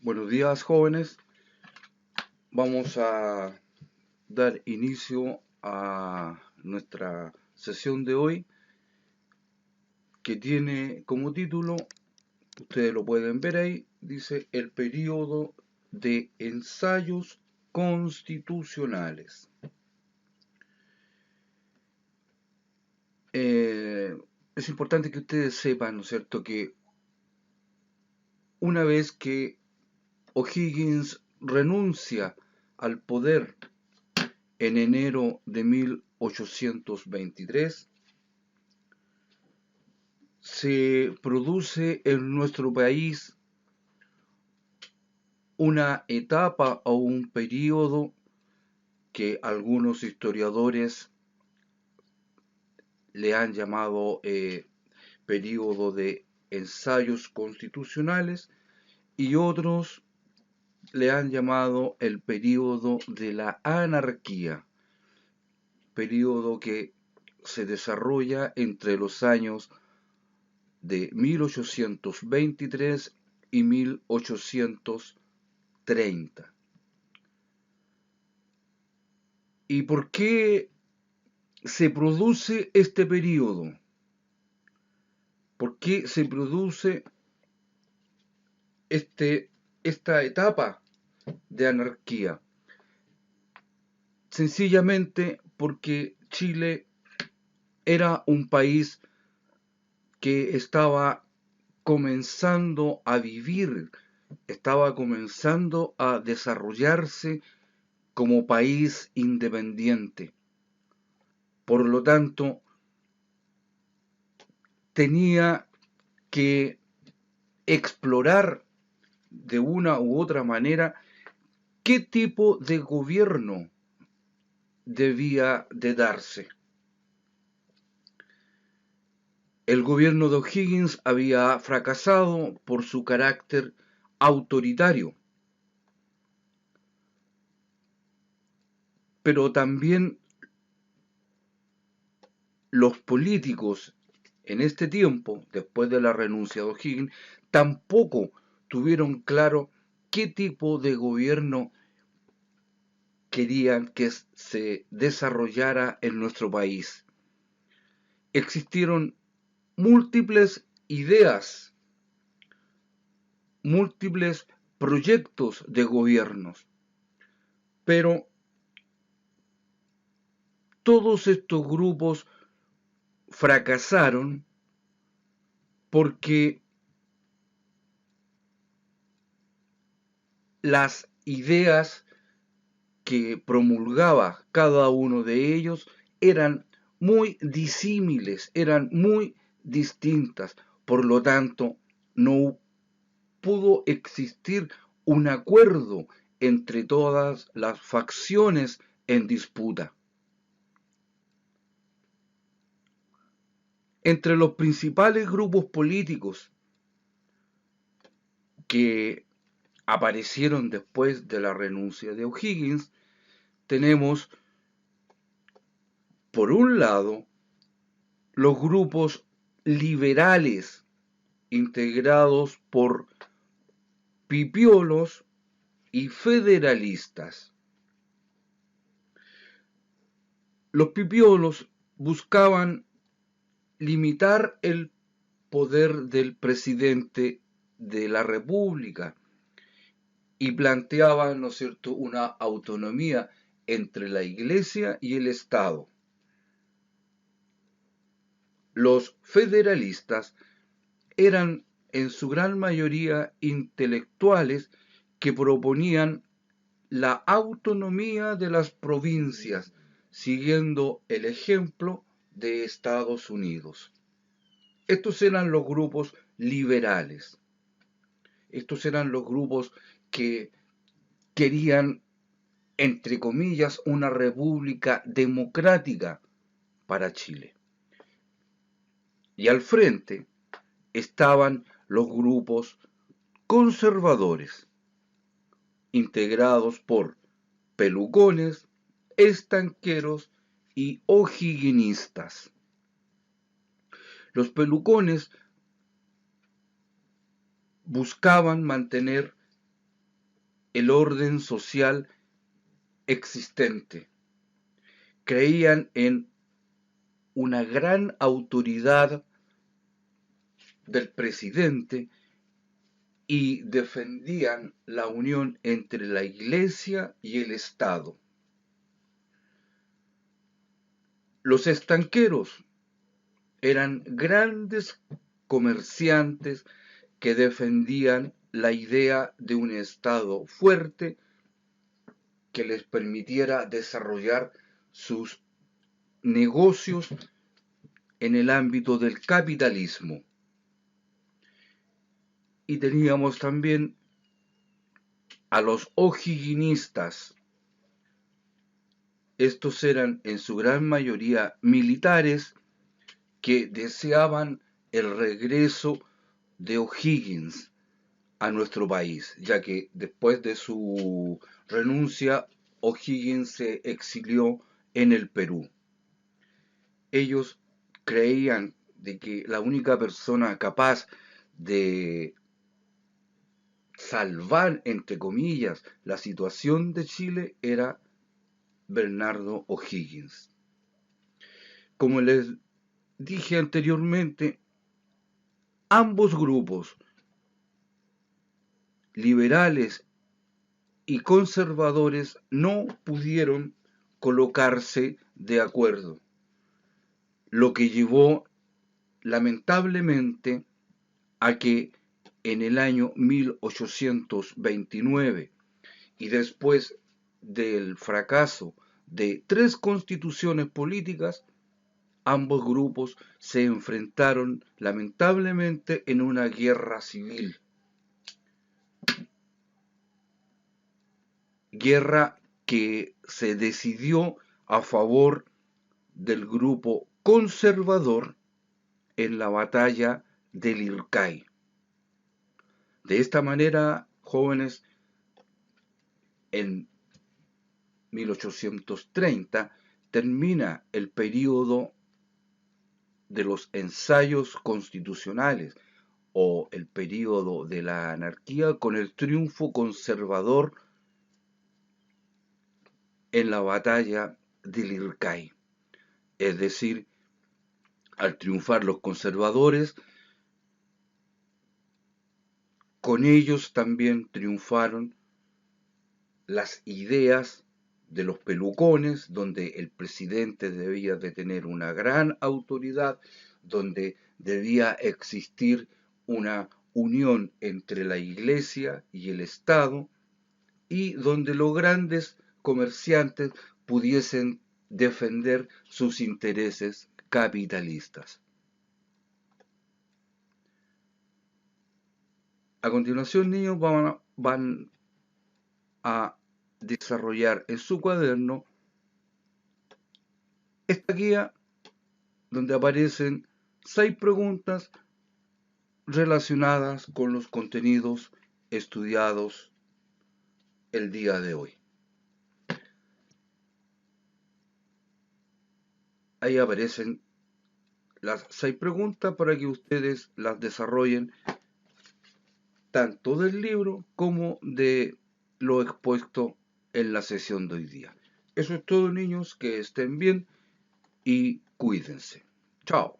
Buenos días, jóvenes. Vamos a dar inicio a nuestra sesión de hoy, que tiene como título, ustedes lo pueden ver ahí, dice el periodo de ensayos constitucionales. Eh, es importante que ustedes sepan, ¿no es cierto?, que una vez que O'Higgins renuncia al poder en enero de 1823, se produce en nuestro país una etapa o un periodo que algunos historiadores le han llamado periodo de ensayos constitucionales y otros le han llamado el periodo de la anarquía, periodo que se desarrolla entre los años de 1823 y 1830. ¿Y por qué se produce este periodo? ¿Por qué se produce esta etapa de anarquía? Sencillamente porque Chile era un país que estaba comenzando a vivir, estaba comenzando a desarrollarse como país independiente. Por lo tanto, tenía que explorar de una u otra manera qué tipo de gobierno debía de darse. El gobierno de O'Higgins había fracasado por su carácter autoritario, pero también los políticos en este tiempo, después de la renuncia de O'Higgins, tampoco tuvieron claro qué tipo de gobierno querían que se desarrollara en nuestro país. Existieron múltiples ideas, múltiples proyectos de gobiernos, pero todos estos grupos fracasaron porque las ideas que promulgaba cada uno de ellos eran muy disímiles, eran muy distintas. Por lo tanto, no pudo existir un acuerdo entre todas las facciones en disputa. Entre los principales grupos políticos que aparecieron después de la renuncia de O'Higgins, tenemos, por un lado, los grupos liberales integrados por pipiolos y federalistas. Los pipiolos buscaban limitar el poder del presidente de la República y planteaban, ¿no es cierto?, una autonomía entre la Iglesia y el Estado. Los federalistas eran en su gran mayoría intelectuales que proponían la autonomía de las provincias, siguiendo el ejemplo de Estados Unidos. Estos eran los grupos liberales. Estos eran los grupos que querían, entre comillas, una república democrática para Chile. Y al frente estaban los grupos conservadores, integrados por pelucones, estanqueros y o'higginistas. Los pelucones buscaban mantener el orden social existente. Creían en una gran autoridad del presidente y defendían la unión entre la Iglesia y el Estado. Los estanqueros eran grandes comerciantes que defendían la idea de un Estado fuerte que les permitiera desarrollar sus negocios en el ámbito del capitalismo. Y teníamos también a los o'higginistas. Estos eran en su gran mayoría militares que deseaban el regreso de O'Higgins a nuestro país, ya que después de su renuncia, O'Higgins se exilió en el Perú. Ellos creían de que la única persona capaz de salvar, entre comillas, la situación de Chile era Bernardo O'Higgins. Como les dije anteriormente, ambos grupos, liberales y conservadores, no pudieron colocarse de acuerdo, lo que llevó lamentablemente a que en el año 1829 y después del fracaso de 3 constituciones políticas, ambos grupos se enfrentaron lamentablemente en una guerra civil. Guerra que se decidió a favor del grupo conservador en la batalla del Ircay. De esta manera, jóvenes, en 1830 termina el período de los ensayos constitucionales o el período de la anarquía con el triunfo conservador en la batalla del Ircay. Es decir, al triunfar los conservadores, con ellos también triunfaron las ideas de los pelucones, donde el presidente debía de tener una gran autoridad, donde debía existir una unión entre la Iglesia y el Estado, y donde los grandes comerciantes pudiesen defender sus intereses capitalistas. A continuación, niños van a desarrollar en su cuaderno esta guía donde aparecen 6 preguntas relacionadas con los contenidos estudiados el día de hoy. Ahí aparecen las 6 preguntas para que ustedes las desarrollen tanto del libro como de lo expuesto en la sesión de hoy día. Eso es todo, niños, que estén bien y cuídense. Chao.